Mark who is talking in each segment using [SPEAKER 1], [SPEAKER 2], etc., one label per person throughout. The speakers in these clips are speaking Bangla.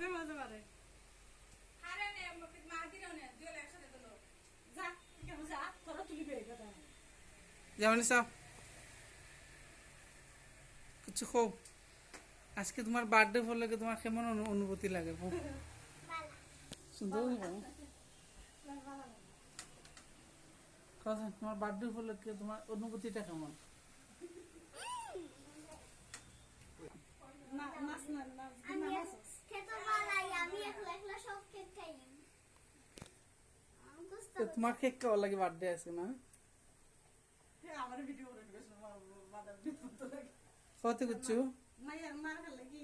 [SPEAKER 1] মাঝে মারে আরে নে মারদিও নে দুই একসাথে দিলো যা কেমন যা তোরা তুলিবে কথা
[SPEAKER 2] যেমন সব কিছু খুব আজকে তোমার বার্থডে উপলক্ষে তোমার কেমন অনুভূতি লাগে খুব সুন্দর তোমার বার্থডে উপলক্ষে তোমার অনুভূতিটা কেমন? তোমার কেক খাওয়া লাগে বার্থডে আছে না? কত করছো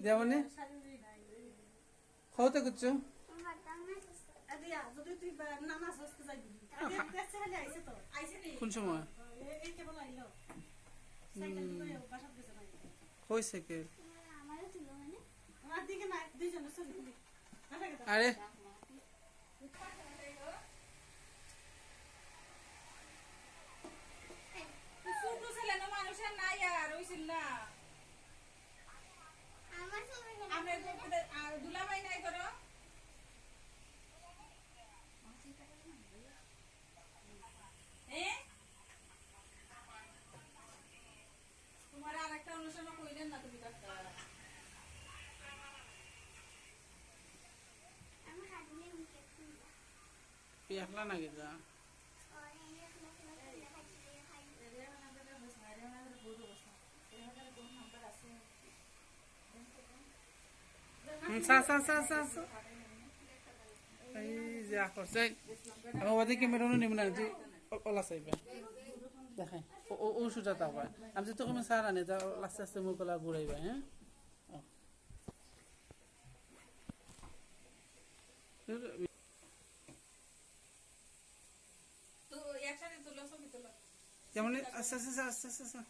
[SPEAKER 2] যেমন কত করছো কোন সময় হয়েছে কে আরে
[SPEAKER 1] মানুষের নাই আর হইছিল না দুলাভাই নাই করো তোমার আর একটা অনুষ্ঠান কইলেন না তুমি কাটটা
[SPEAKER 2] একলা নাকি যা দেখাই ও সুটা তা আমি তো তুমি সার আনে আস্তে আস্তে মুখ ঘুরাইবা হ্যাঁ যেমন আস্তে আস্তে আস্তে আস্তে আস্তে